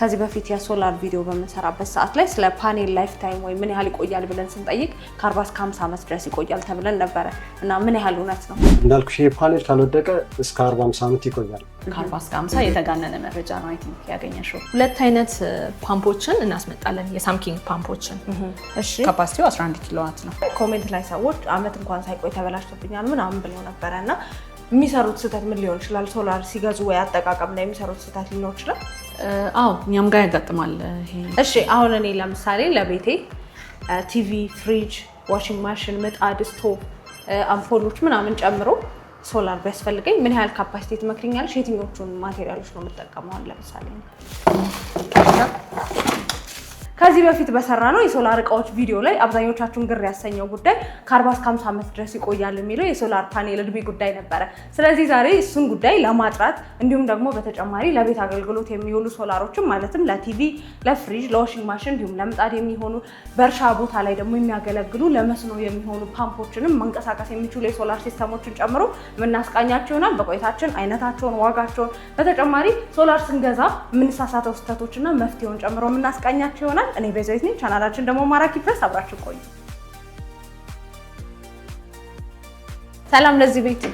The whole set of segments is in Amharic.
ከዚህ በፊት የሶላር ቪዲዮ በመሰራበት ሰዓት ላይ ስለ ፓኔል ላይፍ ታይም ወይ ምን ያህል ይቆያል ብለን ስንጠይቅ ከ40 እስከ 50 ዓመት ድረስ ይቆያል ተብለን ነበር እና ምን ያህል እውነት ነው? እንዳልኩሽ ይሄ ፓኔል ካልወደቀ እስከ 40 50 ዓመት ይቆያል። ከ40 እስከ 50 የተጋነነ መረጃ ነው አይ ቲንክ ያገኘሽው። ሁለት አይነት ፓምፖችን እናስመጣለን፣ የሳምኪንግ ፓምፖችን። እሺ ካፓሲቲው 11 ኪሎዋት ነው። ኮሜንት ላይ ሰዎች አመት እንኳን ሳይቆይ ተበላሽቶብኛል ምናምን ብለው ነበርና የሚሰሩት ስህተት ምን ሊሆን ይችላል? ሶላር ሲገዙ ወይ አጠቃቀም ላይ የሚሰሩት ስህተት ሊኖር ይችላል? አዎ እኛም ጋር ያጋጥማል ይሄ። እሺ አሁን እኔ ለምሳሌ ለቤቴ ቲቪ፣ ፍሪጅ፣ ዋሺንግ ማሽን፣ ምጣድ፣ ስቶቭ፣ አምፖሎች ምናምን ጨምሮ ሶላር ቢያስፈልገኝ ምን ያህል ካፓሲቲ ትመክሪኛለሽ? የትኞቹን ማቴሪያሎች ነው የምጠቀመው? ለምሳሌ ከዚህ በፊት በሰራ ነው የሶላር እቃዎች ቪዲዮ ላይ አብዛኞቻችሁን ግር ያሰኘው ጉዳይ ከ40 እስከ 50 ዓመት ድረስ ይቆያል የሚለው የሶላር ፓኔል እድሜ ጉዳይ ነበረ። ስለዚህ ዛሬ እሱን ጉዳይ ለማጥራት እንዲሁም ደግሞ በተጨማሪ ለቤት አገልግሎት የሚውሉ ሶላሮችን ማለትም ለቲቪ፣ ለፍሪጅ፣ ለዋሺንግ ማሽን እንዲሁም ለምጣድ የሚሆኑ በእርሻ ቦታ ላይ ደግሞ የሚያገለግሉ ለመስኖ የሚሆኑ ፓምፖችንም መንቀሳቀስ የሚችሉ የሶላር ሲስተሞችን ጨምሮ የምናስቃኛቸው ይሆናል። በቆይታችን አይነታቸውን፣ ዋጋቸውን በተጨማሪ ሶላር ስንገዛ የምንሳሳተው ስህተቶችና መፍትሄውን ጨምሮ የምናስቃኛቸው ይሆናል። እኔ ቤዛዊት ነኝ። ቻናላችን ደግሞ ማራኪ ፕረስ፣ አብራችሁ ቆዩ። ሰላም ለዚህ ቤት።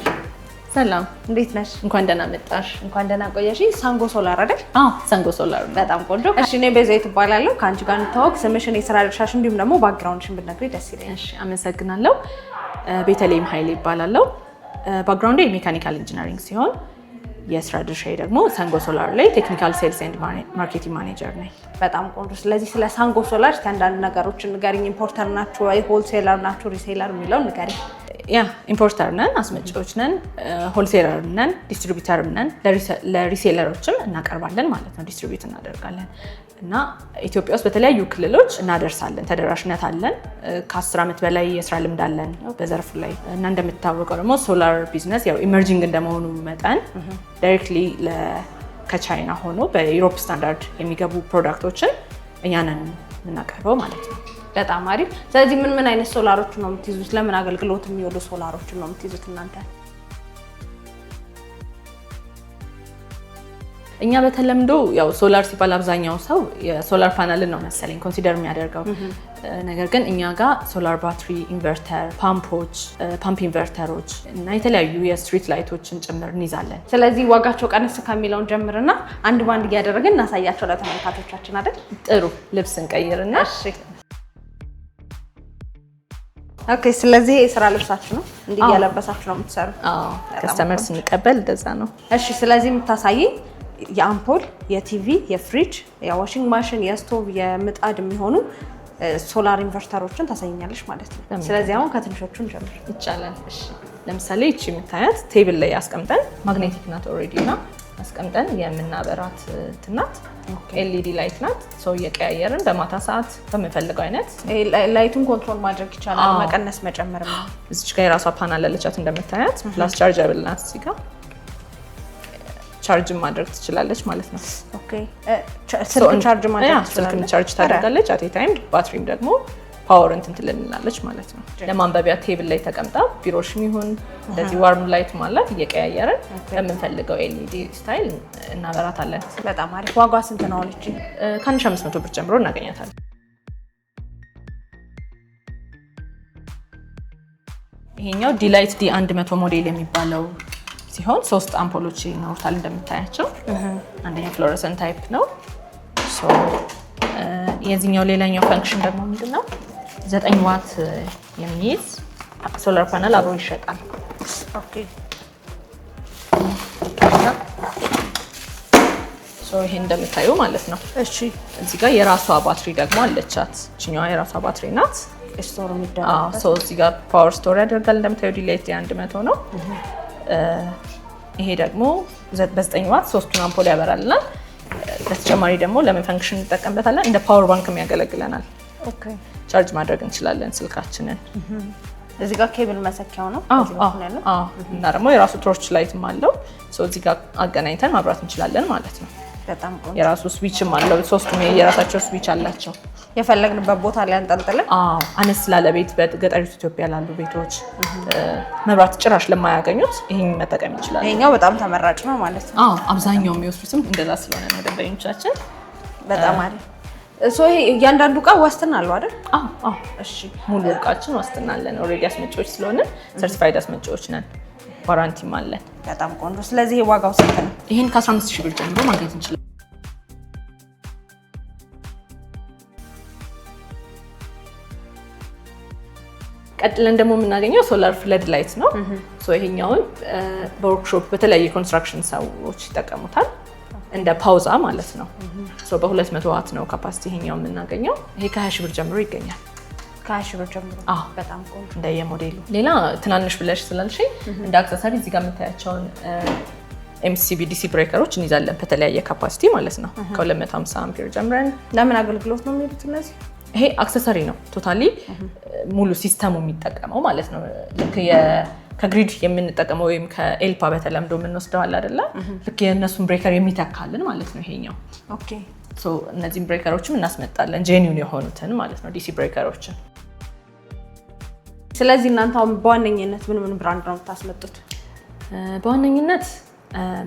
ሰላም እንዴት ነሽ? እንኳን ደህና መጣሽ። እንኳን ደህና ቆየሽ። ሳንጎ ሶላር አይደል? አዎ ሳንጎ ሶላር ነው። በጣም ቆንጆ። እሺ እኔ ቤዛዊት እባላለሁ። ከአንቺ ጋር እንተዋወቅ። ስምሽን፣ የስራ ድርሻሽ እንዲሁም ደግሞ ባክግራውንድሽን ብትነግሪኝ ደስ ይለኛል። እሺ አመሰግናለሁ። ቤተልሔም ኃይሌ ይባላለሁ። ባክግራውንዴ የሜካኒካል ኢንጂነሪንግ ሲሆን የስራ ድርሻዬ ደግሞ ሳንጎ ሶላር ላይ ቴክኒካል ሴልስ ኤንድ ማርኬቲንግ ማኔጀር ነኝ። በጣም ቆንጆ። ስለዚህ ስለ ሳንጎ ሶላር እስኪ አንዳንድ ነገሮችን ንገሪኝ። ኢምፖርተር ናችሁ ወይ ሆልሴለር ናችሁ ሪሴለር የሚለውን ንገሪኝ። ያ ኢምፖርተር ነን፣ አስመጪዎች ነን፣ ሆልሴለር ነን፣ ዲስትሪቢዩተር ነን። ለሪሴለሮችም እናቀርባለን ማለት ነው፣ ዲስትሪቢዩት እናደርጋለን እና ኢትዮጵያ ውስጥ በተለያዩ ክልሎች እናደርሳለን። ተደራሽነት አለን። ከ10 ዓመት በላይ የስራ ልምድ አለን በዘርፉ ላይ እና እንደምታወቀው ደግሞ ሶላር ቢዝነስ ያው ኢመርጂንግ እንደመሆኑ መጠን ዳይሬክትሊ ከቻይና ሆኖ በዩሮፕ ስታንዳርድ የሚገቡ ፕሮዳክቶችን እኛ ነን የምናቀርበው ማለት ነው። በጣም አሪፍ። ስለዚህ ምን ምን አይነት ሶላሮችን ነው የምትይዙት? ለምን አገልግሎት የሚውሉ ሶላሮችን ነው የምትይዙት እናንተ? እኛ በተለምዶ ያው ሶላር ሲባል አብዛኛው ሰው የሶላር ፓናልን ነው መሰለኝ ኮንሲደር የሚያደርገው። ነገር ግን እኛ ጋር ሶላር ባትሪ፣ ኢንቨርተር፣ ፓምፖች፣ ፓምፕ ኢንቨርተሮች እና የተለያዩ የስትሪት ላይቶችን ጭምር እንይዛለን። ስለዚህ ዋጋቸው ቀንስ ከሚለውን ጀምርና አንድ ባንድ እያደረግን እናሳያቸው ለተመልካቾቻችን አይደል? ጥሩ። ልብስ እንቀይርና እሺ። ኦኬ። ስለዚህ የስራ ልብሳችሁ ነው እንዲህ እያለበሳችሁ ነው የምትሰሩ? አዎ። ከስተመር ስንቀበል እንደዛ ነው። እሺ። ስለዚህ የምታሳየኝ የአምፖል፣ የቲቪ፣ የፍሪጅ፣ የዋሺንግ ማሽን፣ የስቶቭ፣ የምጣድ የሚሆኑ ሶላር ኢንቨርተሮችን ታሳይኛለሽ ማለት ነው። ስለዚህ አሁን ከትንሾቹ እንጀምር። ይቻላል። እሺ። ለምሳሌ እቺ የምታያት ቴብል ላይ አስቀምጠን ማግኔቲክ ናት ኦልሬዲ እና አስቀምጠን የምናበራት ትናት ኤልኢዲ ላይት ናት። ሰው እየቀያየርን በማታ ሰዓት በምንፈልገው አይነት ላይቱን ኮንትሮል ማድረግ ይቻላል። መቀነስ መጨመር ነው። እዚች ጋር የራሷ ፓናል አለቻት እንደምታያት። ፕላስ ቻርጀብል ናት። እዚህ ጋር ቻርጅ ማድረግ ትችላለች ማለት ነው። ኦኬ። ስልክ ቻርጅ ማድረግ ትችላለች። ስልክን ቻርጅ ታደርጋለች አት ታይም። ባትሪም ደግሞ ፓወር እንትን ትልልናለች ማለት ነው። ለማንበቢያ ቴብል ላይ ተቀምጣ ቢሮሽም ይሁን እንደዚህ ዋርም ላይት ማለት እየቀያየረን በምንፈልገው ኤልኢዲ ስታይል እናበራታለን። በጣም አሪፍ። ዋጋ ስንት ነው አለች? ከ1500 ብር ጀምሮ እናገኛታለን። ይሄኛው ዲላይት ዲ100 ሞዴል የሚባለው ሲሆን 3 አምፖሎች ይኖሩታል እንደምታያቸው። አንደኛው ፍሎረሰንት ታይፕ ነው። የዚህኛው ሌላኛው ፈንክሽን ደግሞ ምንድነው? 9 ዋት የሚይዝ ሶላር ፓነል አብሮ ይሸጣል። ኦኬ። ይሄ እንደምታዩ ማለት ነው። እሺ። እዚህ ጋር የራሷ ባትሪ ደግሞ አለቻት። እቺኛዋ የራሷ ባትሪ ናት። ስቶር የሚደረግ እዚህ ጋር ፓወር ስቶር ያደርጋል። እንደምታዩ ዲላይት ዲ100 ነው። ይሄ ደግሞ በ9 ዋት 3ቱን አምፖል ያበራልናል። በተጨማሪ ደግሞ ለምን ፈንክሽን እንጠቀምበታለን? እንደ ፓወር ባንክም ያገለግለናል። ኦኬ። ቻርጅ ማድረግ እንችላለን ስልካችንን። እዚህ ጋር ኬብል መሰኪያው ነው እና ደግሞ የራሱ ቶርች ላይትም አለው። እዚህ ጋር አገናኝተን ማብራት እንችላለን ማለት ነው። በጣም ቆንጆ። የራሱ ስዊችም አለው። 3ቱም የራሳቸው ስዊች አላቸው። የፈለግንበት ቦታ ላይ አንጠልጥለን አነስ ላለ ቤት በገጠሪቱ ኢትዮጵያ ላሉ ቤቶች መብራት ጭራሽ ለማያገኙት ይሄን መጠቀም ይችላል። ይሄኛው በጣም ተመራጭ ነው ማለት ነው። አብዛኛው የሚወስዱትም እንደዛ ስለሆነ ነው ደንበኞቻችን። በጣም አሪፍ። ሶ ይሄ እያንዳንዱ እቃ ዋስትና አለው አይደል? አዎ። እሺ ሙሉ እቃችን ዋስትና አለን። ኦልሬዲ አስመጪዎች ስለሆነ ሰርቲፋይድ አስመጪዎች ነን። ዋራንቲም አለን። በጣም ቆንጆ። ስለዚህ ዋጋው ስንት ነው? ይሄን ከ15000 ብር ጀምሮ ማግኘት እንችላለን። ቀጥለን ደግሞ የምናገኘው ሶላር ፍለድ ላይት ነው። ይሄኛውን በወርክሾፕ በተለያየ ኮንስትራክሽን ሰዎች ይጠቀሙታል እንደ ፓውዛ ማለት ነው። በ200 ዋት ነው ካፓሲቲ ይሄኛው የምናገኘው። ይሄ ከ20 ብር ጀምሮ ይገኛል። ከ20 ብር ጀምሮ በጣም ቆንጆ። እንደየሞዴሉ ሌላ ትናንሽ ብለሽ ስላልሽኝ እንደ አክሰሰሪ እዚህ ጋር የምታያቸውን ኤምሲቢ ዲሲ ብሬከሮች እንይዛለን በተለያየ ካፓሲቲ ማለት ነው። ከ250 አምፔር ጀምረን። ለምን አገልግሎት ነው የሚሉት እነዚህ? ይሄ አክሰሰሪ ነው። ቶታሊ ሙሉ ሲስተሙ የሚጠቀመው ማለት ነው። ልክ ከግሪድ የምንጠቀመው ወይም ከኤልፓ በተለምዶ የምንወስደው አለ አይደለ? ልክ የእነሱን ብሬከር የሚተካልን ማለት ነው ይሄኛው። ኦኬ። እነዚህን ብሬከሮችም እናስመጣለን፣ ጄኒውን የሆኑትን ማለት ነው ዲሲ ብሬከሮችን። ስለዚህ እናንተ አሁን በዋነኝነት ምን ብራንድ ነው የምታስመጡት? በዋነኝነት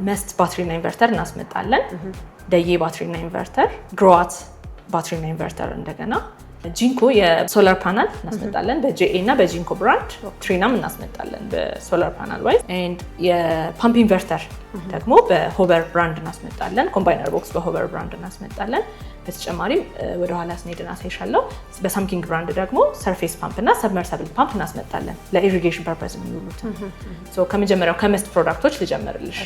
መስት ባትሪና ኢንቨርተር እናስመጣለን። ደዬ ባትሪና ኢንቨርተር፣ ግሮዋት ባትሪና ኢንቨርተር፣ እንደገና ጂንኮ የሶላር ፓናል እናስመጣለን በጄኤ እና በጂንኮ ብራንድ። ትሪናም እናስመጣለን በሶላር ፓናል ዋይዝ። ኤንድ የፓምፕ ኢንቨርተር ደግሞ በሆቨር ብራንድ እናስመጣለን። ኮምባይነር ቦክስ በሆቨር ብራንድ እናስመጣለን። በተጨማሪም ወደ ኋላ ስንሄድና ሳይሻለው በሳምኪንግ ብራንድ ደግሞ ሰርፌስ ፓምፕ እና ሰብመርሰብል ፓምፕ እናስመጣለን ለኢሪጌሽን ፐርፐዝ የሚውሉት። ከመጀመሪያው ከመስት ፕሮዳክቶች ልጀምርልሽ።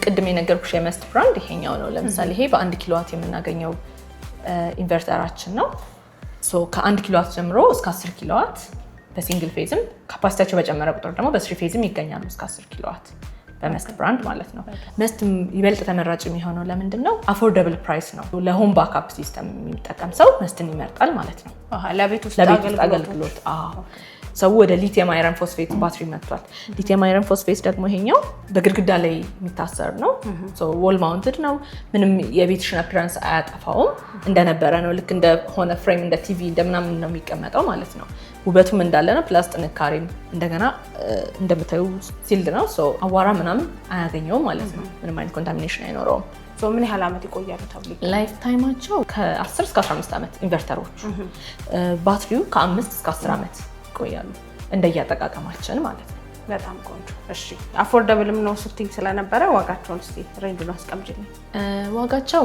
ቅድም የነገርኩሽ የመስት ብራንድ ይሄኛው ነው። ለምሳሌ ይሄ በ1 ኪሎዋት የምናገኘው ኢንቨርተራችን ነው። ከ1 ኪሎዋት ጀምሮ እስከ 10 ኪሎዋት በሲንግል ፌዝም ካፓሲቲያቸው በጨመረ ቁጥር ደግሞ በስሪ ፌዝም ይገኛሉ እስከ 10 ኪሎዋት በመስት ብራንድ ማለት ነው። መስት ይበልጥ ተመራጭ የሚሆነው ለምንድን ነው? አፎርደብል ፕራይስ ነው። ለሆም ባክአፕ ሲስተም የሚጠቀም ሰው መስትን ይመርጣል ማለት ነው። ለቤት ውስጥ አገልግሎት። ሰው ወደ ሊቲየም አይረን ፎስፌት ባትሪ መጥቷል። ሊቲየም አይረን ፎስፌት ደግሞ ይሄኛው በግድግዳ ላይ የሚታሰር ነው። ዎል ማውንትድ ነው። ምንም የቤትሽን አፒራንስ አያጠፋውም። እንደነበረ ነው። ልክ እንደሆነ ፍሬም እንደ ቲቪ እንደምናምን ነው የሚቀመጠው ማለት ነው። ውበቱም እንዳለ ነው። ፕላስ ጥንካሬም እንደገና እንደምታዩ ሲልድ ነው። አዋራ ምናምን አያገኘውም ማለት ነው። ምንም አይነት ኮንታሚኔሽን አይኖረውም። ምን ያህል ዓመት ይቆያሉ ተብሎ? ላይፍ ታይማቸው ከ10 እስከ 15 ዓመት ኢንቨርተሮቹ። ባትሪው ከ5 እስከ 10 ዓመት ይቆያሉ እንደየአጠቃቀማችን ማለት ነው። በጣም ቆንጆ። እሺ አፎርደብልም ነው ስትኝ ስለነበረ ዋጋቸውን እስቲ ሬንጅ ነው አስቀምጪልኝ። ዋጋቸው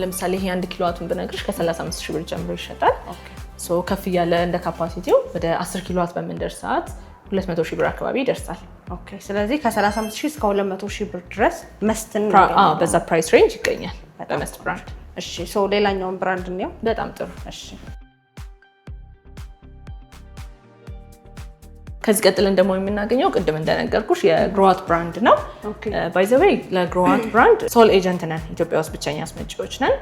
ለምሳሌ ይሄ 1 ኪሎዋቱን ብነግርሽ ከ35000 ብር ጀምሮ ይሸጣል። ከፍ እያለ እንደ ካፓሲቲው ወደ 10 ኪሎዋት በምንደርስ ሰዓት 200,000 ብር አካባቢ ይደርሳል። ኦኬ። ስለዚህ ከ35000 እስከ 200,000 ብር ድረስ መስትን በዛ ፕራይስ ሬንጅ ይገኛል በመስት ብራንድ። እሺ ሌላኛውን ብራንድ ነው። በጣም ጥሩ። እሺ ከዚህ ቀጥለን ደግሞ የምናገኘው ቅድም እንደነገርኩሽ የግሮዋት ብራንድ ነው። ባይ ዘ ዌይ ለግሮዋት ብራንድ ሶል ኤጀንት ነን። ኢትዮጵያ ውስጥ ብቸኛ አስመጪዎች ነን።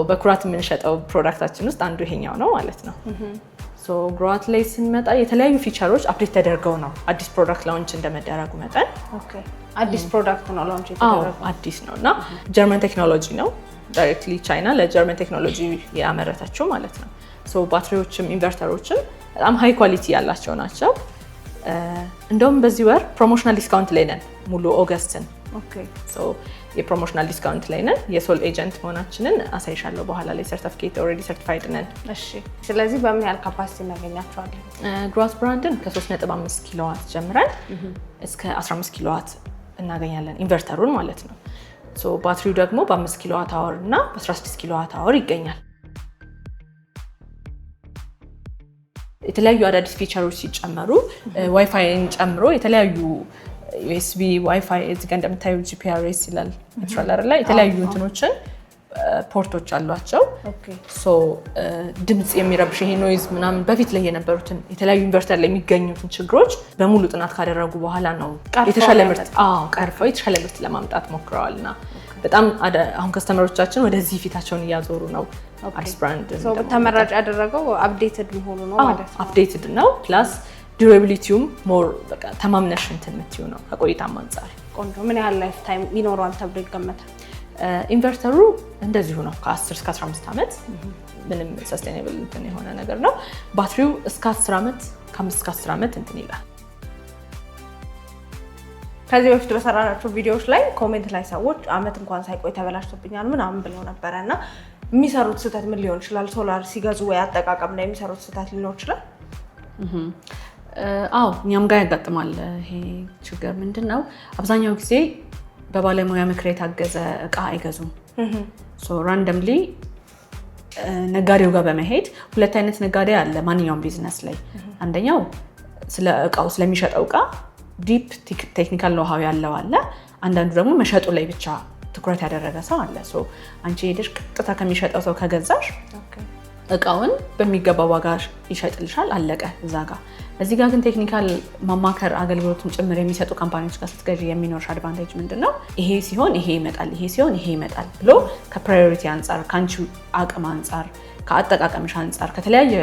በኩራት የምንሸጠው ፕሮዳክታችን ውስጥ አንዱ ይሄኛው ነው ማለት ነው። ግሮዋት ላይ ስንመጣ የተለያዩ ፊቸሮች አፕዴት ተደርገው ነው አዲስ ፕሮዳክት ላውንች እንደመደረጉ መጠን። አዲስ ፕሮዳክት ነው ላውንች የተደረገው። አዲስ ነው እና ጀርመን ቴክኖሎጂ ነው። ዳይሬክትሊ ቻይና ለጀርመን ቴክኖሎጂ ያመረተችው ማለት ነው። ባትሪዎችም ኢንቨርተሮችም በጣም ሃይ ኳሊቲ ያላቸው ናቸው። እንደውም በዚህ ወር ፕሮሞሽናል ዲስካውንት ላይ ነን ሙሉ ኦገስትን። የፕሮሞሽናል ዲስካውንት ላይ ነን። የሶል ኤጀንት መሆናችንን አሳይሻለሁ በኋላ ላይ። ሰርቲፊኬት ኦልሬዲ ሰርቲፋይድ ነን። እሺ ስለዚህ በምን ያህል ካፓሲቲ እናገኛቸዋለን? ግሮዋት ብራንድን ከ3.5 ኪሎዋት ጀምረን እስከ 15 ኪሎዋት እናገኛለን ኢንቨርተሩን ማለት ነው። ባትሪው ደግሞ በ5 ኪሎዋት አወር እና በ16 ኪሎዋት አወር ይገኛል። የተለያዩ አዳዲስ ፊቸሮች ሲጨመሩ ዋይፋይን ጨምሮ የተለያዩ ዩኤስቢ ዋይፋይ እዚህ ጋር እንደምታዩ ጂፒአርኤስ ይላል ኢንትራለር ላይ የተለያዩ እንትኖችን ፖርቶች አሏቸው። ድምጽ የሚረብሽ ይሄ ኖይዝ ምናምን በፊት ላይ የነበሩትን የተለያዩ ኢንቨርተር ላይ የሚገኙትን ችግሮች በሙሉ ጥናት ካደረጉ በኋላ ነው የተሻለ ምርት ቀርፈው የተሻለ ምርት ለማምጣት ሞክረዋልና በጣም አሁን ከስተመሮቻችን ወደዚህ ፊታቸውን እያዞሩ ነው። አዲስ ብራንድ ተመራጭ ያደረገው አፕዴትድ መሆኑ ነው ማለት ነው። አፕዴትድ ነው ፕላስ ዱራቢሊቲውም ሞር በቃ ተማምነሽ እንትን የምትይው ነው ከቆይታም አንፃር። ቆንጆ። ምን ያህል ላይፍ ታይም ይኖረዋል ተብሎ ይገመታል? ኢንቨርተሩ እንደዚሁ ነው ከ10 እስከ 15 ዓመት ምንም ሰስቴኔብል እንትን የሆነ ነገር ነው። ባትሪው እስከ 10 ዓመት ከ5 እስከ 10 ዓመት እንትን ይላል። ከዚህ በፊት በሰራናቸው ቪዲዮዎች ላይ ኮሜንት ላይ ሰዎች አመት እንኳን ሳይቆይ ተበላሽቶብኛል ምናምን ብለው ነበረና የሚሰሩት ስህተት ምን ሊሆን ይችላል? ሶላር ሲገዙ ወይ አጠቃቀም ላይ የሚሰሩት ስህተት ሊኖር ይችላል? አዎ እኛም ጋር ያጋጥማል ይሄ ችግር። ምንድነው አብዛኛው ጊዜ በባለሙያ ምክር የታገዘ እቃ አይገዙም። ራንደምሊ ነጋዴው ጋር በመሄድ ሁለት አይነት ነጋዴ አለ ማንኛውም ቢዝነስ ላይ። አንደኛው ስለ እቃው ስለሚሸጠው እቃ ዲፕ ቴክኒካል ኖሃው ያለው አለ። አንዳንዱ ደግሞ መሸጡ ላይ ብቻ ትኩረት ያደረገ ሰው አለ። አንቺ ሄደሽ ቀጥታ ከሚሸጠው ሰው ከገዛሽ እቃውን በሚገባ ዋጋ ይሸጥልሻል፣ አለቀ እዛ ጋር። እዚህ ጋር ግን ቴክኒካል ማማከር አገልግሎቱን ጭምር የሚሰጡ ካምፓኒዎች ጋር ስትገዢ የሚኖርሽ አድቫንቴጅ ምንድነው? ይሄ ሲሆን ይሄ ይመጣል፣ ይሄ ሲሆን ይሄ ይመጣል ብሎ ከፕራዮሪቲ አንጻር፣ ከአንቺ አቅም አንጻር፣ ከአጠቃቀምሽ አንጻር፣ ከተለያየ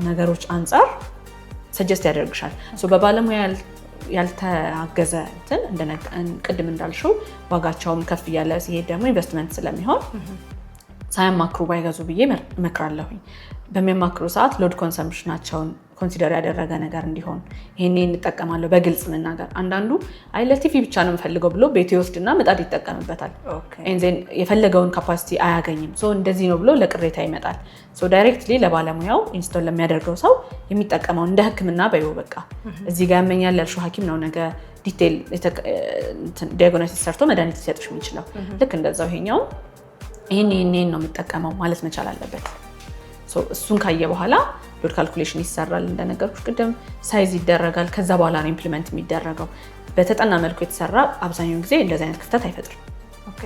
ነገሮች አንጻር ሰጀስት ያደርግሻል። በባለሙያ ያልተአገዘ ቅድም እንዳልሽው ዋጋቸውም ከፍ እያለ ሲሄድ ደግሞ ኢንቨስትመንት ስለሚሆን ሳያማክሩ ባይገዙ ብዬ እመክራለሁኝ። በሚያማክሩ ሰዓት ሎድ ኮንሰምፕሽናቸውን ኮንሲደር ያደረገ ነገር እንዲሆን ይሄን እንጠቀማለሁ በግልጽ መናገር። አንዳንዱ አይ ለቲቪ ብቻ ነው የምፈልገው ብሎ ቤት ይወስድና ምጣድ ይጠቀምበታል። ኤንዜን የፈለገውን ካፓሲቲ አያገኝም። እንደዚህ ነው ብሎ ለቅሬታ ይመጣል። ዳይሬክትሊ ለባለሙያው ኢንስቶል ለሚያደርገው ሰው የሚጠቀመው እንደ ሕክምና በይው በቃ እዚህ ጋር ያመኛል ያልሽው ሐኪም ነው ነገ ዲቴል ዲያግኖሲስ ሰርቶ መድኃኒት ሊሰጥሽ የሚችለው። ልክ እንደዛው ይሄኛው ይሄን ነው የምጠቀመው ማለት መቻል አለበት። እሱን ካየ በኋላ ሎድ ካልኩሌሽን ይሰራል። እንደነገርኩሽ ቅድም ሳይዝ ይደረጋል። ከዛ በኋላ ነው ኢምፕሊመንት የሚደረገው። በተጠና መልኩ የተሰራ አብዛኛውን ጊዜ እንደዚህ አይነት ክፍተት አይፈጥርም።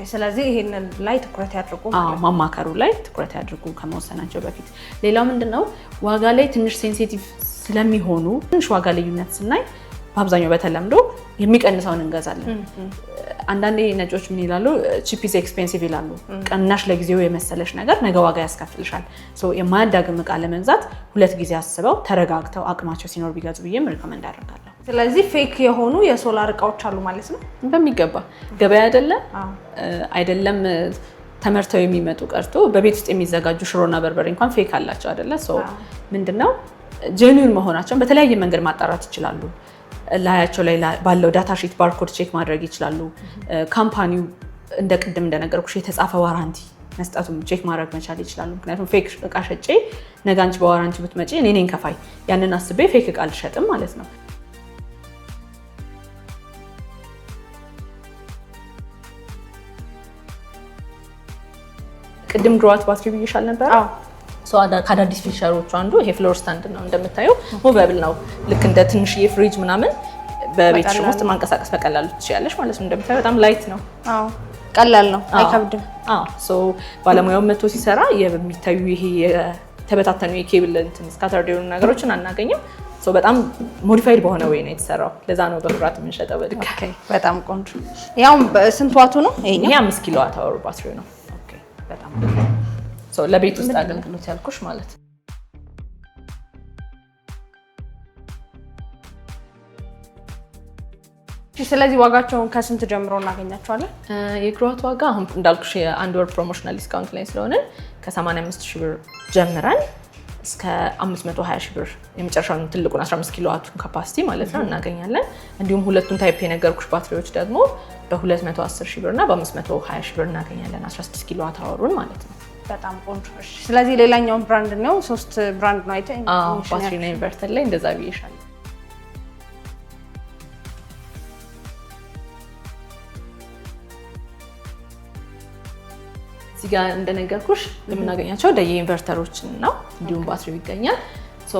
ስለዚህ ይሄንን ላይ ትኩረት ያድርጉ፣ ማማከሩ ላይ ትኩረት ያድርጉ ከመወሰናቸው በፊት። ሌላው ምንድነው ዋጋ ላይ ትንሽ ሴንሲቲቭ ስለሚሆኑ ትንሽ ዋጋ ልዩነት ስናይ በአብዛኛው በተለምዶ የሚቀንሰውን እንገዛለን። አንዳንዴ ነጮች ምን ይላሉ? ቺፕ ኢዝ ኤክስፔንሲቭ ይላሉ። ቀናሽ ለጊዜው የመሰለሽ ነገር ነገ ዋጋ ያስከፍልሻል። የማያዳግም እቃ ለመግዛት ሁለት ጊዜ አስበው ተረጋግተው አቅማቸው ሲኖር ቢገዙ ብዬ ሪኮመንድ አደርጋለሁ። ስለዚህ ፌክ የሆኑ የሶላር እቃዎች አሉ ማለት ነው። በሚገባ ገበያ አይደለም ተመርተው የሚመጡ ቀርቶ በቤት ውስጥ የሚዘጋጁ ሽሮና በርበሬ እንኳን ፌክ አላቸው አይደለ? ምንድነው ጄኒውን መሆናቸውን በተለያየ መንገድ ማጣራት ይችላሉ። ላያቸው ላይ ባለው ዳታ ሺት ባርኮድ ቼክ ማድረግ ይችላሉ። ካምፓኒው ቅድም እንደነገርኩሽ የተጻፈ ዋራንቲ መስጠቱን ቼክ ማድረግ መቻል ይችላሉ። ምክንያቱም ፌክ እቃ ሸጬ ነገ አንቺ በዋራንቲ ብትመጪ እኔ ነኝ ከፋይ፣ ያንን አስቤ ፌክ እቃ አልሸጥም ማለት ነው። ቅድም ግሮዋት ባትሪ ብዬሻል ነበር። ከአዳዲስ ፊቸሮቹ አንዱ ይሄ ፍሎር ስታንድ ነው። እንደምታየው ሙቨብል ነው። ልክ እንደ ትንሽዬ ፍሪጅ ምናምን በቤትሽ ውስጥ ማንቀሳቀስ በቀላሉ ትችያለሽ ማለት ነው። እንደምታየው በጣም ላይት ነው። ቀላል ነው፣ አይከብድም። ባለሙያው መጥቶ ሲሰራ የሚታዩ ይሄ የተበታተኑ የኬብል ስካተርድ የሆኑ ነገሮችን አናገኝም። በጣም ሞዲፋይድ በሆነ ወይ ነው የተሰራው። ለዛ ነው በኩራት የምንሸጠው በድጋሚ። በጣም ቆንጆ። ያው ስንት ዋቱ ነው? ይሄ 5 ኪሎ ዋት አወር ባትሪ ነው። በጣም ለቤት ውስጥ አገልግሎት ያልኩሽ ማለት ነው። ስለዚህ ዋጋቸውን ከስንት ጀምሮ እናገኛቸዋለን? የግሮዋት ዋጋ አሁን እንዳልኩሽ የአንድ ወር ፕሮሞሽናል ዲስካውንት ላይ ስለሆነ ከ85 ሺህ ብር ጀምረን እስከ 520 ሺህ ብር የመጨረሻውን ትልቁን 15 ኪሎ ዋቱን ካፓሲቲ ማለት ነው እናገኛለን። እንዲሁም ሁለቱን ታይፕ የነገርኩሽ ባትሪዎች ደግሞ በ210 ሺህ ብር እና በ520 ሺህ ብር እናገኛለን 16 ኪሎ ዋት አወሩን ማለት ነው። በጣም ቆንጆ። ስለዚህ ሌላኛውን ብራንድ ነው፣ 3 ብራንድ ነው አይተን ባትሪ እና ኢንቨርተር ላይ እንደዛ ብዬሻለሁ። እዚህ ጋር እንደነገርኩሽ የምናገኛቸው የኢንቨርተሮችን ነው። እንዲሁም ባትሪው ይገኛል።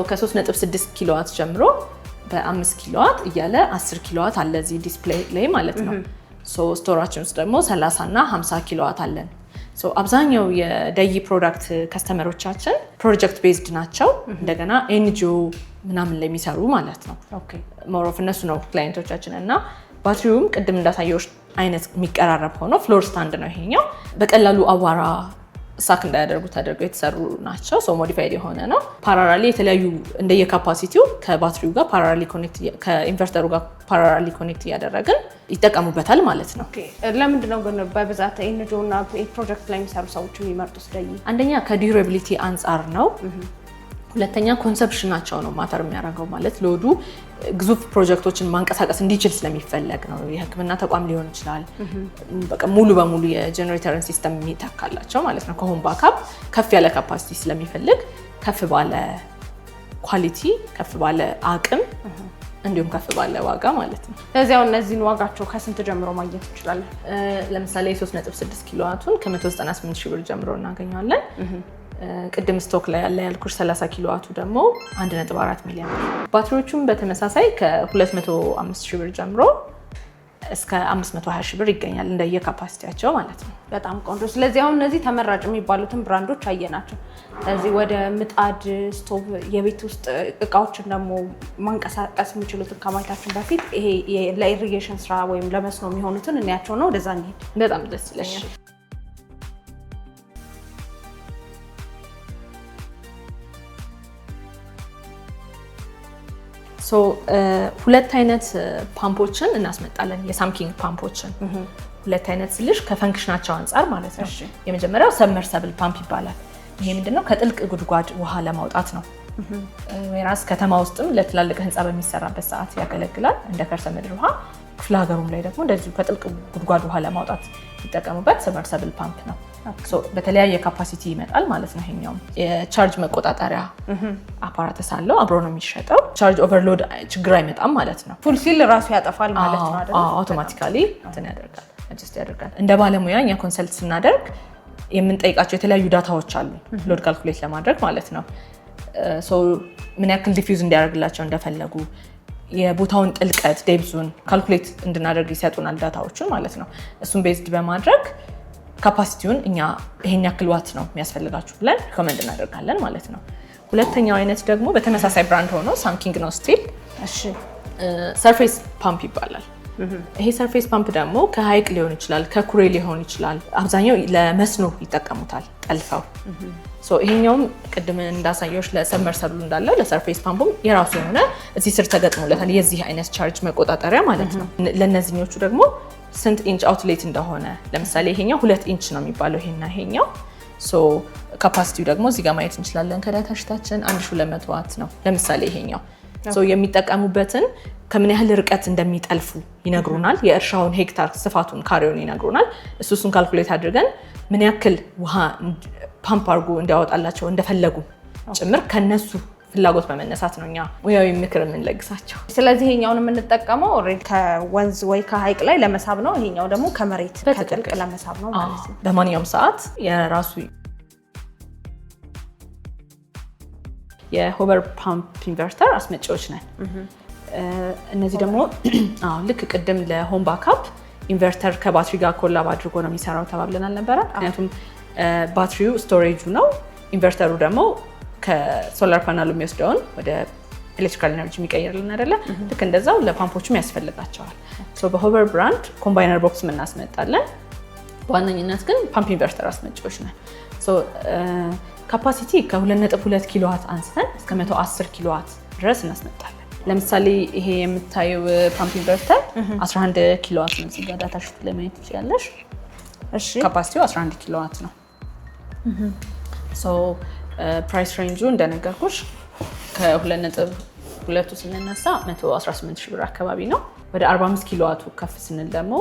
ከ3.6 ኪሎ ዋት ጀምሮ በ5 ኪሎ ዋት እያለ 10 ኪሎ ዋት አለ እዚህ ዲስፕሌይ ላይ ማለት ነው። ስቶራችን ውስጥ ደግሞ 30 እና 50 ኪሎ ዋት አለን። አብዛኛው የደይ ፕሮዳክት ከስተመሮቻችን ፕሮጀክት ቤዝድ ናቸው። እንደገና ኤንጂኦ ምናምን ላይ የሚሰሩ ማለት ነው። ሞሮፍ እነሱ ነው ክላይንቶቻችን። እና ባትሪውም ቅድም እንዳሳየዎች አይነት የሚቀራረብ ሆኖ ፍሎር ስታንድ ነው ይሄኛው። በቀላሉ አቧራ ሳክ እንዳያደርጉ ተደርገው የተሰሩ ናቸው። ሞዲፋይድ የሆነ ነው። ፓራራሊ የተለያዩ እንደየካፓሲቲው ከባትሪው ጋር ፓራራሊ ኮኔክት ከኢንቨርተሩ ጋር ፓራራሊ ኮኔክት እያደረግን ይጠቀሙበታል ማለት ነው። ለምንድን ነው ግን በብዛት ኤንጂኦ እና ፕሮጀክት ላይ የሚሰሩ ሰዎች የሚመርጡት? አንደኛ ከዲዩራቢሊቲ አንጻር ነው። ሁለተኛ ኮንሰፕሽናቸው ነው ማተር የሚያደርገው ማለት ሎዱ ግዙፍ ፕሮጀክቶችን ማንቀሳቀስ እንዲችል ስለሚፈለግ ነው። የህክምና ተቋም ሊሆን ይችላል። በቃ ሙሉ በሙሉ የጄኔሬተርን ሲስተም የሚተካላቸው ማለት ነው። ከሆም ባካፕ ከፍ ያለ ካፓሲቲ ስለሚፈልግ ከፍ ባለ ኳሊቲ፣ ከፍ ባለ አቅም እንዲሁም ከፍ ባለ ዋጋ ማለት ነው። ስለዚህ አሁን እነዚህን ዋጋቸው ከስንት ጀምሮ ማግኘት እንችላለን? ለምሳሌ 3.6 ኪሎዋቱን ከ198 ሺህ ብር ጀምሮ እናገኘዋለን። ቅድም ስቶክ ላይ ያለ ያልኩሽ 30 ኪሎዋቱ ደግሞ 1.4 ሚሊዮን ብር። ባትሪዎቹም በተመሳሳይ ከ205 ሺህ ብር ጀምሮ እስከ 520 ሺህ ብር ይገኛል እንደየ ካፓሲቲያቸው ማለት ነው። በጣም ቆንጆ። ስለዚህ አሁን እነዚህ ተመራጭ የሚባሉትን ብራንዶች አየናቸው። ስለዚህ ወደ ምጣድ፣ ስቶቭ፣ የቤት ውስጥ እቃዎችን ደግሞ ማንቀሳቀስ የሚችሉትን ከማየታችን በፊት ይሄ ለኢሪጌሽን ስራ ወይም ለመስኖ የሚሆኑትን እናያቸው ነው። ወደዛ እንሂድ። በጣም ደስ ይለኛል። ሁለት አይነት ፓምፖችን እናስመጣለን። የሳምኪንግ ፓምፖችን ሁለት አይነት ስልሽ ከፈንክሽናቸው አንጻር ማለት ነው። የመጀመሪያው ሰብመርሰብል ፓምፕ ይባላል። ይሄ ምንድነው? ከጥልቅ ጉድጓድ ውሃ ለማውጣት ነው። ወይራስ ከተማ ውስጥም ለትላልቅ ህንፃ በሚሰራበት ሰዓት ያገለግላል እንደ ከርሰ ምድር ውሃ። ክፍለ ሀገሩም ላይ ደግሞ እንደዚሁ ከጥልቅ ጉድጓድ ውሃ ለማውጣት የሚጠቀሙበት ሰብመርሰብል ፓምፕ ነው። በተለያየ ካፓሲቲ ይመጣል ማለት ነው። ይሄኛውም የቻርጅ መቆጣጠሪያ አፓራተስ አለው፣ አብሮ ነው የሚሸጠው። ቻርጅ ኦቨርሎድ ችግር አይመጣም ማለት ነው። ፉል ሲል ራሱ ያጠፋል ማለት ነው አይደል? አውቶማቲካሊ እንትን ያደርጋል፣ አጀስት ያደርጋል። እንደ ባለሙያ እኛ ኮንሰልት ስናደርግ የምንጠይቃቸው የተለያዩ ዳታዎች አሉ ሎድ ካልኩሌት ለማድረግ ማለት ነው። ምን ያክል ዲፊውዝ እንዲያደርግላቸው እንደፈለጉ የቦታውን ጥልቀት ዴፕዙን ካልኩሌት እንድናደርግ ይሰጡናል ዳታዎቹን ማለት ነው። እሱን ቤዝድ በማድረግ ካፓሲቲውን እኛ ይሄን ያክል ዋት ነው የሚያስፈልጋችሁ ብለን ሪኮመንድ እናደርጋለን ማለት ነው። ሁለተኛው አይነት ደግሞ በተመሳሳይ ብራንድ ሆኖ ሳምኪንግ ነው ስቲል። ሰርፌስ ፓምፕ ይባላል። ይሄ ሰርፌስ ፓምፕ ደግሞ ከሀይቅ ሊሆን ይችላል፣ ከኩሬ ሊሆን ይችላል። አብዛኛው ለመስኖ ይጠቀሙታል ጠልፈው። ይሄኛውም ቅድም እንዳሳየዎች ለሰብመርሰብሉ እንዳለው ለሰርፌስ ፓምፑም የራሱ የሆነ እዚህ ስር ተገጥሞለታል የዚህ አይነት ቻርጅ መቆጣጠሪያ ማለት ነው። ለእነዚህኞቹ ደግሞ ስንት ኢንች አውትሌት እንደሆነ ለምሳሌ ይሄኛው 2 ኢንች ነው የሚባለው ይሄና ይሄኛው። ካፓሲቲው ደግሞ እዚህ ጋር ማየት እንችላለን። ከዳታሽታችን 1200 ዋት ነው ለምሳሌ ይሄኛው። የሚጠቀሙበትን ከምን ያህል ርቀት እንደሚጠልፉ ይነግሩናል። የእርሻውን ሄክታር ስፋቱን ካሬውን ይነግሩናል። እሱን ካልኩሌት አድርገን ምን ያክል ውሃ ፓምፕ አድርጎ እንዲያወጣላቸው እንደፈለጉ ጭምር ከነሱ ፍላጎት በመነሳት ነው እኛ ሙያዊ ምክር የምንለግሳቸው። ስለዚህ ይሄኛውን የምንጠቀመው ኦልሬዲ ከወንዝ ወይ ከሀይቅ ላይ ለመሳብ ነው። ይሄኛው ደግሞ ከመሬት ከጥልቅ ለመሳብ ነው ማለት ነው። በማንኛውም ሰዓት የራሱ የሆቨር ፓምፕ ኢንቨርተር አስመጪዎች ነን። እነዚህ ደግሞ ልክ ቅድም ለሆም ባካፕ ኢንቨርተር ከባትሪ ጋር ኮላብ አድርጎ ነው የሚሰራው ተባብለናል ነበረ። ምክንያቱም ባትሪው ስቶሬጁ ነው፣ ኢንቨርተሩ ደግሞ ከሶላር ፓናሉ የሚወስደውን ወደ ኤሌክትሪካል ኤነርጂ የሚቀይርልን አይደለ? ልክ እንደዛው ለፓምፖቹም ያስፈልጋቸዋል። በሆቨር ብራንድ ኮምባይነር ቦክስ እናስመጣለን። በዋነኝነት ግን ፓምፕ ኢንቨርተር አስመጪዎች ነን። ካፓሲቲ ከ2.2 ኪሎዋት አንስተን እስከ 110 ኪሎዋት ድረስ እናስመጣለን። ለምሳሌ ይሄ የምታየው ፓምፕ ኢንቨርተር 11 ኪሎዋት ነው። እዚህ ጋር ዳታ ሽት ላይ ማየት ትችያለሽ። እሺ፣ ካፓሲቲው 11 ኪሎዋት ነው። ፕራይስ ሬንጁ እንደነገርኩሽ ከ2.2 ስንነሳ 118 ሺህ ብር አካባቢ ነው። ወደ 45 ኪሎዋቱ ከፍ ስንል ደግሞ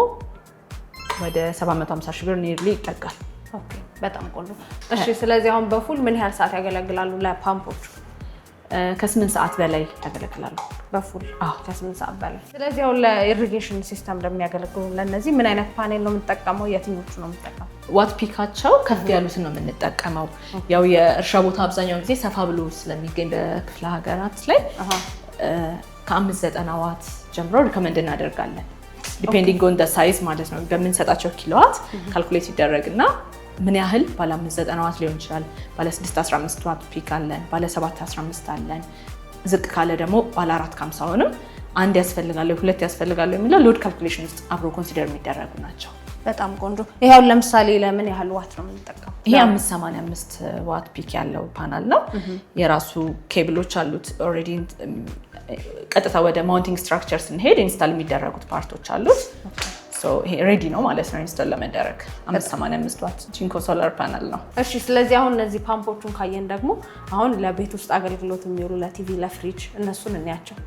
ወደ 750 ሺህ ብር ኒርሊ ይጠጋል። ኦኬ፣ በጣም ቆንጆ። እሺ፣ ስለዚህ አሁን በፉል ምን ያህል ሰዓት ያገለግላሉ ለፓምፖቹ? ከ8 ሰዓት በላይ ያገለግላሉ በፉል ከ8 ሰዓት በላይ። ስለዚህ አሁን ለኢሪጌሽን ሲስተም ለሚያገለግሉ ለነዚህ ምን አይነት ፓኔል ነው የምንጠቀመው? የትኞቹ ነው የምንጠቀመው? ዋት ፒካቸው ከፍ ያሉትን ነው የምንጠቀመው። ያው የእርሻ ቦታ አብዛኛው ጊዜ ሰፋ ብሎ ስለሚገኝ በክፍለ ሀገራት ላይ ከ590 ዋት ጀምሮ ሪኮመንድ እናደርጋለን። ዲፔንዲንግ ኦን ሳይዝ ማለት ነው። በምንሰጣቸው ኪሎዋት ካልኩሌት ይደረግና ምን ያህል ባለ 590 ዋት ሊሆን ይችላል። ባለ 615 ዋት ፒክ አለን፣ ባለ 715 አለን። ዝቅ ካለ ደግሞ ባለ 450 ሆንም አንድ ያስፈልጋል፣ ሁለት ያስፈልጋል የሚለው ሎድ ካልኩሌሽን ውስጥ አብሮ ኮንሲደር የሚደረጉ ናቸው። በጣም ቆንጆ። ይሄው ለምሳሌ ለምን ያህል ዋት ነው የምንጠቀመው? ይሄ 585 ዋት ፒክ ያለው ፓናል ነው። የራሱ ኬብሎች አሉት። ኦልሬዲ ቀጥታ ወደ ማውንቲንግ ስትራክቸር ስንሄድ ኢንስታል የሚደረጉት ፓርቶች አሉት። ይሄ ሬዲ ነው ማለት ነው ኢንስቶል ለመደረግ 585 ዋት ጂንኮ ሶላር ፓነል ነው። እሺ ስለዚህ አሁን እነዚህ ፓምፖቹን ካየን ደግሞ አሁን ለቤት ውስጥ አገልግሎት የሚውሉ ለቲቪ ለፍሪጅ እነሱን እንያቸው።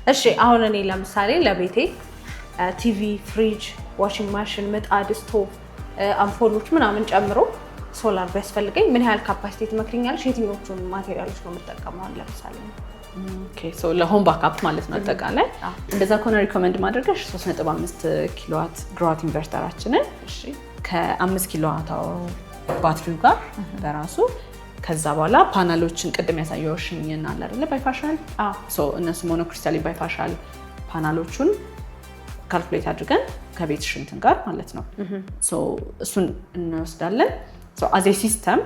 እሺ አሁን እኔ ለምሳሌ ለቤቴ ቲቪ፣ ፍሪጅ፣ ዋሺንግ ማሽን፣ ምጣድ፣ ስቶቭ፣ አምፖሎች ምናምን ጨምሮ ሶላር ቢያስፈልገኝ ምን ያህል ካፓሲቲ ትመክሪኛለሽ? የትኞቹን ማቴሪያሎች ነው የምጠቀመው? ለምሳሌ ኦኬ ሶ ለሆም ባክአፕ ማለት ነው አጠቃላይ። እንደዛ ከሆነ ሪኮመንድ ማድረግሽ 3.5 ኪሎዋት ግሮዋት ኢንቨርተራችንን ከ5 ኪሎዋት ባትሪው ጋር በራሱ ከዛ በኋላ ፓናሎችን ቅድም ያሳየውሽኝና አለ አይደለ ባይፋሻል ሶ እነሱ ሞኖክሪስታሊን ባይፋሻል ፓናሎቹን ካልኩሌት አድርገን ከቤት ሽንትን ጋር ማለት ነው ሶ እሱን እንወስዳለን። ሶ አዝ ኤ ሲስተም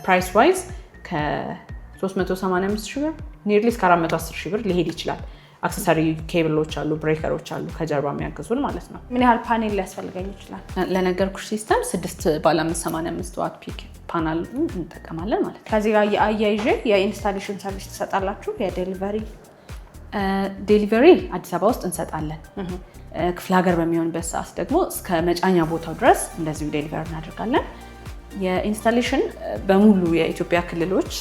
ፕራይስ ዋይዝ ከ385 ሺህ ብር ኒርሊ እስከ 410 ሺህ ብር ሊሄድ ይችላል። አክሰሰሪ ኬብሎች አሉ፣ ብሬከሮች አሉ ከጀርባ የሚያግዙን ማለት ነው። ምን ያህል ፓኔል ሊያስፈልገኝ ይችላል? ለነገርኩሽ ሲስተም 6 ባለ 585 ዋት ፒክ ፓናል እንጠቀማለን ማለት ነው። ከዚህ ጋር አያይዤ የኢንስታሌሽን ሰርቪስ ትሰጣላችሁ? ዴሊቨሪ አዲስ አበባ ውስጥ እንሰጣለን። ክፍለ ሀገር በሚሆንበት ሰዓት ደግሞ እስከ መጫኛ ቦታው ድረስ እንደዚሁ ዴሊቨሪ እናደርጋለን። የኢንስታሌሽን በሙሉ የኢትዮጵያ ክልሎች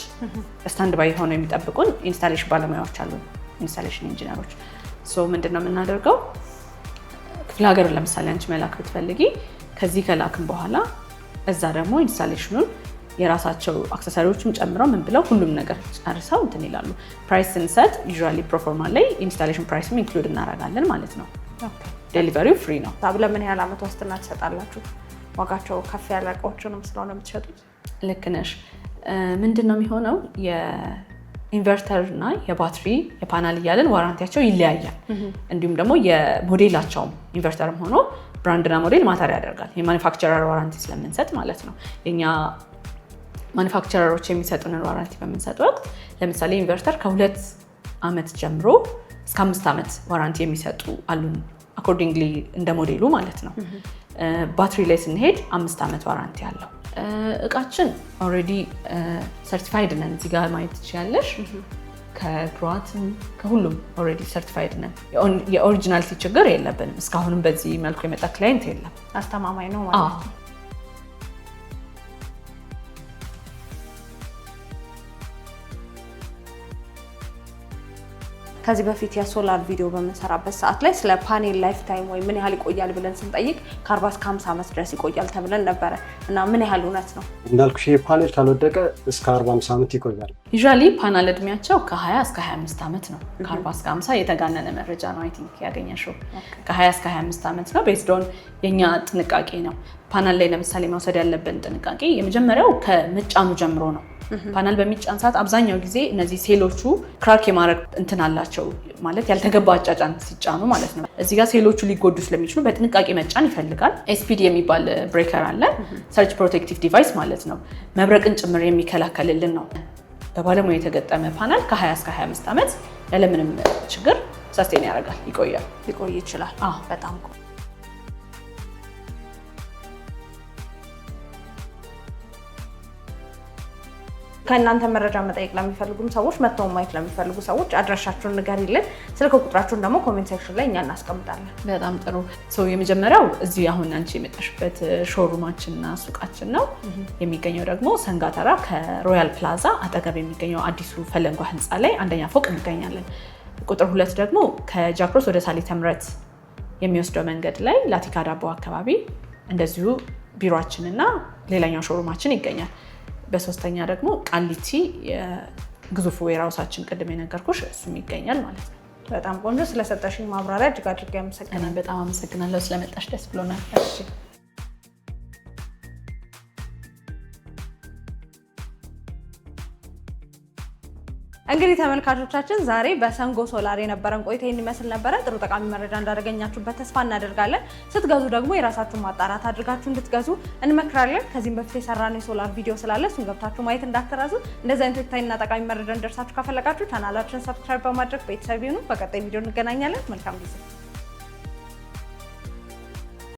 ስታንድ ባይ ሆነው የሚጠብቁን ኢንስታሌሽን ባለሙያዎች አሉ፣ ኢንስታሌሽን ኢንጂነሮች። ሶ ምንድነው የምናደርገው? ክፍለ ሀገር ለምሳሌ አንቺ መላክ ብትፈልጊ ከዚህ ከላክን በኋላ እዛ ደግሞ ኢንስታሌሽኑን የራሳቸው አክሰሰሪዎችም ጨምረው ምን ብለው ሁሉም ነገር ጨርሰው እንትን ይላሉ። ፕራይስ ስንሰጥ ዩዥዋሊ ፕሮፎርማ ላይ ኢንስታሌሽን ፕራይስም ኢንክሉድ እናደርጋለን ማለት ነው። ዴሊቨሪው ፍሪ ነው። ለምን ያህል ዓመት ዋስትና ትሰጣላችሁ? ዋጋቸው ከፍ ያለ እቃዎችንም ስለሆነ የምትሸጡት። ልክ ነሽ። ምንድን ነው የሚሆነው የኢንቨርተር እና የባትሪ የፓናል እያለን ዋራንቲያቸው ይለያያል። እንዲሁም ደግሞ የሞዴላቸውም ኢንቨርተርም ሆኖ ብራንድና ሞዴል ማተር ያደርጋል። የማኒፋክቸረር ዋራንቲ ስለምንሰጥ ማለት ነው። የኛ ማኒፋክቸረሮች የሚሰጡንን ዋራንቲ በምንሰጥ ወቅት ለምሳሌ ኢንቨርተር ከ2 ዓመት ጀምሮ እስከ 5 ዓመት ዋራንቲ የሚሰጡ አሉን፣ አኮርዲንግሊ እንደ ሞዴሉ ማለት ነው። ባትሪ ላይ ስንሄድ 5 ዓመት ዋራንቲ አለው። እቃችን ኦልሬዲ ሰርቲፋይድ ነን። እዚህ ጋር ማየት ትችያለሽ። ከግሮዋትም ከሁሉም ኦልሬዲ ሰርቲፋይድ ነን። የኦሪጂናሊቲ ችግር የለብንም። እስካሁንም በዚህ መልኩ የመጣ ክላይንት የለም። አስተማማኝ ነው ማለት ነው። ከዚህ በፊት የሶላር ቪዲዮ በምንሰራበት ሰዓት ላይ ስለ ፓኔል ላይፍ ታይም ወይ ምን ያህል ይቆያል ብለን ስንጠይቅ ከ40 እስከ 50 ዓመት ድረስ ይቆያል ተብለን ነበረ እና ምን ያህል እውነት ነው? እንዳልኩሽ ይሄ ፓኔል ካልወደቀ እስከ 40-50 ዓመት ይቆያል። ዩዥዋሊ ፓናል እድሜያቸው ከ20 እስከ 25 ዓመት ነው። ከ40 እስከ 50 የተጋነነ መረጃ ነው አይ ቲንክ ያገኘሽው። ከ20 እስከ 25 ዓመት ነው። ቤዝድ ኦን የኛ ጥንቃቄ ነው። ፓናል ላይ ለምሳሌ መውሰድ ያለብን ጥንቃቄ የመጀመሪያው ከምጫኑ ጀምሮ ነው። ፓናል በሚጫን ሰዓት አብዛኛው ጊዜ እነዚህ ሴሎቹ ክራክ የማድረግ እንትን አላቸው፣ ማለት ያልተገባ አጫጫን ሲጫኑ ማለት ነው። እዚህ ጋር ሴሎቹ ሊጎዱ ስለሚችሉ በጥንቃቄ መጫን ይፈልጋል። ኤስፒዲ የሚባል ብሬከር አለ፣ ሰርጅ ፕሮቴክቲቭ ዲቫይስ ማለት ነው። መብረቅን ጭምር የሚከላከልልን ነው። በባለሙያ የተገጠመ ፓናል ከ20 እስከ 25 ዓመት ያለምንም ችግር ሰስቴን ያደርጋል፣ ሊቆይ ይችላል። በጣም ከእናንተ መረጃ መጠየቅ ለሚፈልጉም ሰዎች መተው ማየት ለሚፈልጉ ሰዎች አድራሻችሁን ንገሪልን። ስልክ ቁጥራችሁን ደግሞ ኮሜንት ሴክሽን ላይ እኛ እናስቀምጣለን። በጣም ጥሩ። የመጀመሪያው እዚህ አሁን አንቺ የመጣሽበት ሾሩማችንና ሱቃችን ነው የሚገኘው። ደግሞ ሰንጋተራ ከሮያል ፕላዛ አጠገብ የሚገኘው አዲሱ ፈለንጓ ህንፃ ላይ 1ኛ ፎቅ እንገኛለን። ቁጥር 2 ደግሞ ከጃክሮስ ወደ ሳሊተ ምሕረት የሚወስደው መንገድ ላይ ላቲካ ዳቦ አካባቢ እንደዚሁ ቢሮአችንና ሌላኛው ሾሩማችን ይገኛል። በሶስተኛ ደግሞ ቃሊቲ የግዙፉ ዌርሃውሳችን ቅድም የነገርኩሽ እሱም ይገኛል ማለት ነው። በጣም ቆንጆ። ስለሰጠሽኝ ማብራሪያ እጅግ አድርጌ አመሰግናለሁ። በጣም አመሰግናለሁ ስለመጣሽ፣ ደስ ብሎናል። እንግዲህ ተመልካቾቻችን ዛሬ በሰንጎ ሶላር የነበረን ቆይታ ይመስል ነበረ። ጥሩ ጠቃሚ መረጃ እንዳደረጋችሁበት ተስፋ እናደርጋለን። ስትገዙ ደግሞ የራሳችሁን ማጣራት አድርጋችሁ እንድትገዙ እንመክራለን። ከዚህም በፊት የሰራነው የሶላር ቪዲዮ ስላለ እሱን ገብታችሁ ማየት እንዳትረሱ። እንደዚህ አይነት ወቅታዊና ጠቃሚ መረጃ እንደርሳችሁ ከፈለጋችሁ ቻናላችንን ሰብስክራይብ በማድረግ ቤተሰብ ይሁኑ። በቀጣይ ቪዲዮ እንገናኛለን። መልካም ጊዜ